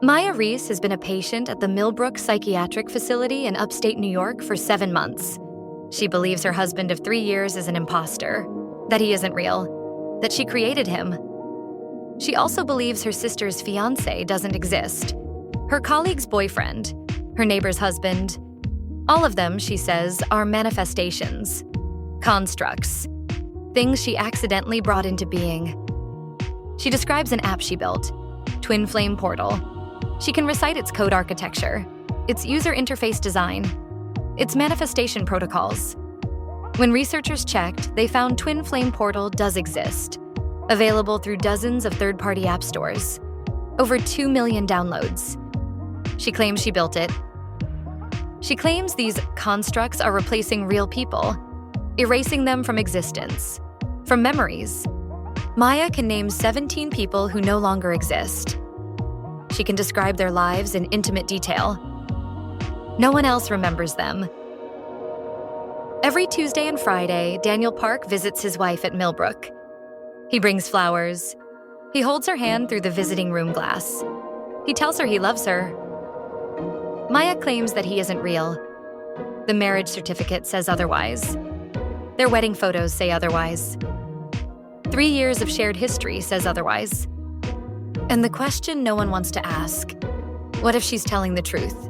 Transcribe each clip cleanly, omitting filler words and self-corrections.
Maya Rees has been a patient at the Millbrook Psychiatric Facility in upstate New York for 7 months. She believes her husband of 3 years is an imposter, that he isn't real, that she created him. She also believes her sister's fiancé doesn't exist, her colleague's boyfriend, her neighbor's husband. All of them, she says, are manifestations, constructs, things she accidentally brought into being. She describes an app she built, Twin Flame Portal. She can recite its code architecture, its user interface design, its manifestation protocols. When researchers checked, they found Twin Flame Portal does exist, available through dozens of third-party app stores, over 2 million downloads. She claims she built it. She claims these constructs are replacing real people, erasing them from existence, from memories. Maya can name 17 people who no longer exist. She can describe their lives in intimate detail. No one else remembers them. Every Tuesday and Friday, Daniel Park visits his wife at Millbrook. He brings flowers. He holds her hand through the visiting room glass. He tells her he loves her. Maya claims that he isn't real. The marriage certificate says otherwise. Their wedding photos say otherwise. 3 years of shared history says otherwise. And the question no one wants to ask, what if she's telling the truth?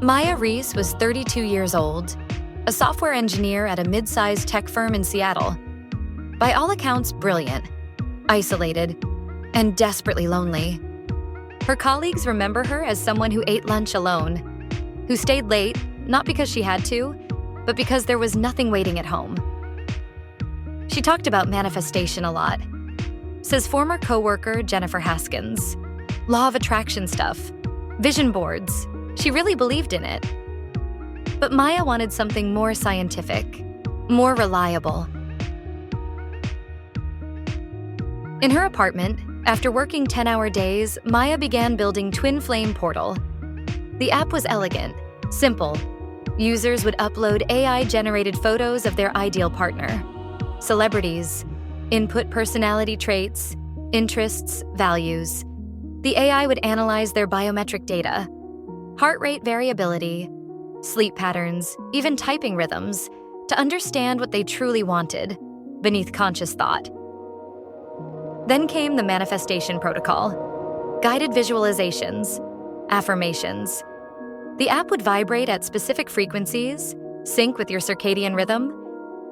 Maya Rees was 32 years old, a software engineer at a mid-sized tech firm in Seattle. By all accounts, brilliant, isolated, and desperately lonely. Her colleagues remember her as someone who ate lunch alone, who stayed late, not because she had to, but because there was nothing waiting at home. She talked about manifestation a lot, says former coworker Jennifer Haskins. Law of attraction stuff, vision boards. She really believed in it. But Maya wanted something more scientific, more reliable. In her apartment, after working 10-hour days, Maya began building Twin Flame Portal. The app was elegant, simple. Users would upload AI-generated photos of their ideal partner, celebrities, input personality traits, interests, values. The AI would analyze their biometric data, heart rate variability, sleep patterns, even typing rhythms, to understand what they truly wanted, beneath conscious thought. Then came the manifestation protocol, guided visualizations, affirmations. The app would vibrate at specific frequencies, sync with your circadian rhythm,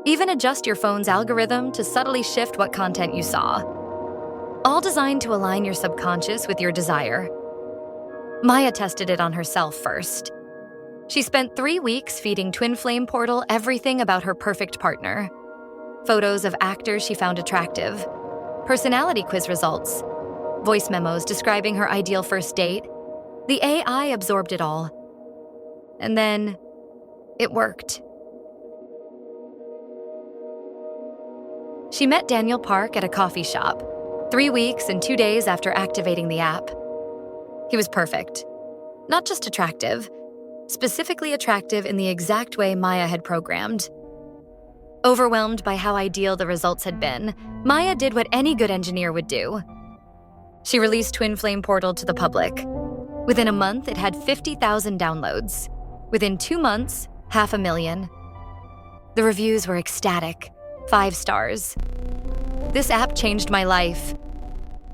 even adjust your phone's algorithm to subtly shift what content you saw. All designed to align your subconscious with your desire. Maya tested it on herself first. She spent 3 weeks feeding Twin Flame Portal everything about her perfect partner. Photos of actors she found attractive, personality quiz results, voice memos describing her ideal first date. The AI absorbed it all. And then, it worked. She met Daniel Park at a coffee shop, 3 weeks and 2 days after activating the app. He was perfect. Not just attractive, specifically attractive in the exact way Maya had programmed. Overwhelmed by how ideal the results had been, Maya did what any good engineer would do. She released Twin Flame Portal to the public. Within a month, it had 50,000 downloads. Within 2 months, 500,000. The reviews were ecstatic, 5 stars. This app changed my life.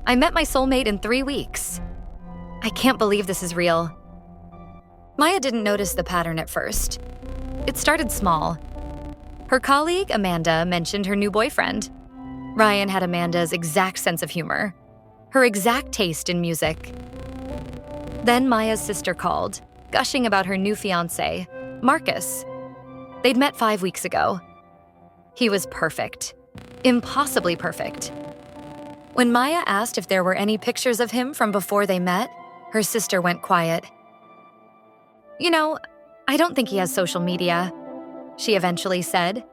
I met my soulmate in 3 weeks. I can't believe this is real. Maya didn't notice the pattern at first. It started small. Her colleague, Amanda, mentioned her new boyfriend. Ryan had Amanda's exact sense of humor, her exact taste in music. Then Maya's sister called, gushing about her new fiancé, Marcus. They'd met 5 weeks ago. He was perfect, impossibly perfect. When Maya asked if there were any pictures of him from before they met, her sister went quiet. "You know, I don't think he has social media," she eventually said.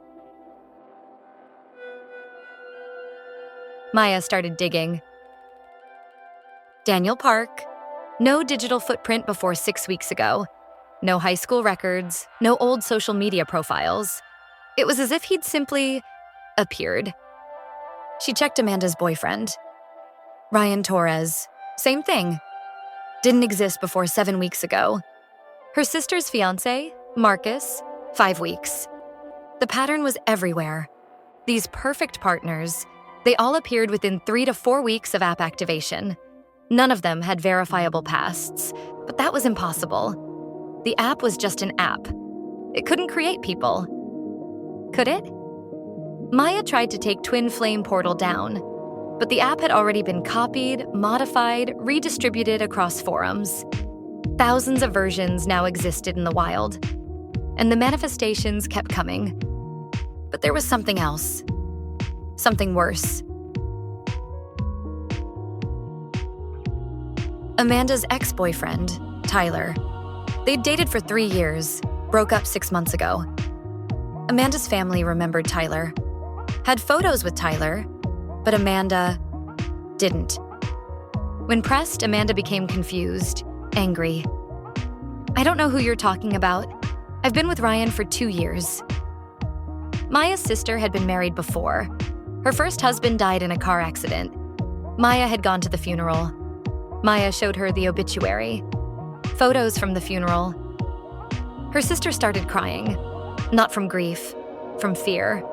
Maya started digging. Daniel Park. No digital footprint before 6 weeks ago. No high school records, no old social media profiles. It was as if he'd simply appeared. She checked Amanda's boyfriend. Ryan Torres. Same thing. Didn't exist before 7 weeks ago. Her sister's fiancé, Marcus, 5 weeks. The pattern was everywhere. These perfect partners, they all appeared within 3 to 4 weeks of app activation. None of them had verifiable pasts, but that was impossible. The app was just an app. It couldn't create people. Could it? Maya tried to take Twin Flame Portal down, but the app had already been copied, modified, redistributed across forums. Thousands of versions now existed in the wild, and the manifestations kept coming. But there was something else. Something worse. Amanda's ex-boyfriend, Tyler. They'd dated for 3 years, broke up 6 months ago. Amanda's family remembered Tyler, had photos with Tyler, but Amanda didn't. When pressed, Amanda became confused, angry. I don't know who you're talking about. I've been with Ryan for 2 years. Maya's sister had been married before. Her first husband died in a car accident. Maya had gone to the funeral. Maya showed her the obituary, photos from the funeral. Her sister started crying, not from grief, from fear.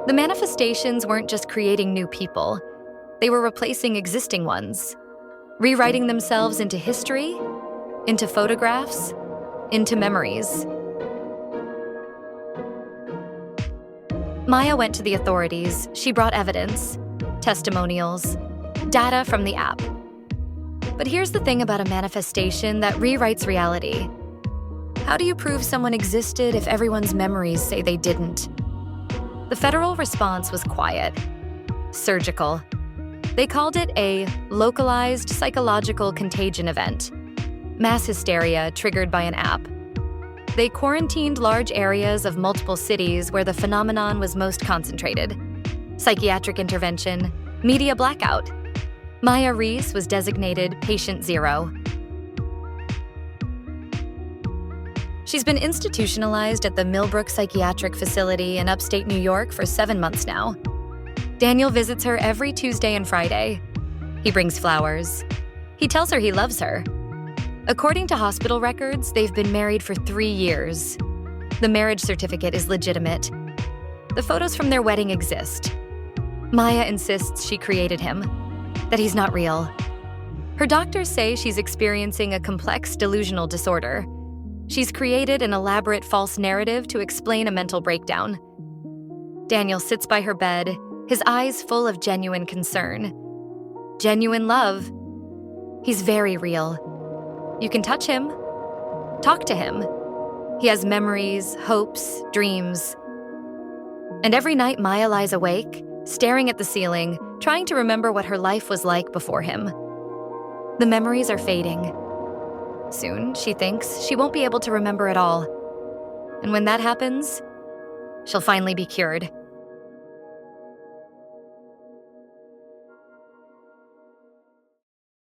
The manifestations weren't just creating new people, they were replacing existing ones, rewriting themselves into history, into photographs, into memories. Maya went to the authorities. She brought evidence, testimonials, data from the app. But here's the thing about a manifestation that rewrites reality. How do you prove someone existed if everyone's memories say they didn't? The federal response was quiet, surgical. They called it a localized psychological contagion event, mass hysteria triggered by an app. They quarantined large areas of multiple cities where the phenomenon was most concentrated. Psychiatric intervention, media blackout. Maya Rees was designated Patient Zero. She's been institutionalized at the Millbrook Psychiatric Facility in upstate New York for 7 months now. Daniel visits her every Tuesday and Friday. He brings flowers. He tells her he loves her. According to hospital records, they've been married for 3 years. The marriage certificate is legitimate. The photos from their wedding exist. Maya insists she created him, that he's not real. Her doctors say she's experiencing a complex delusional disorder. She's created an elaborate false narrative to explain a mental breakdown. Daniel sits by her bed, his eyes full of genuine concern. Genuine love. He's very real. You can touch him, talk to him. He has memories, hopes, dreams. And every night Maya lies awake, staring at the ceiling, trying to remember what her life was like before him. The memories are fading. Soon, she thinks, she won't be able to remember it all. And when that happens, she'll finally be cured.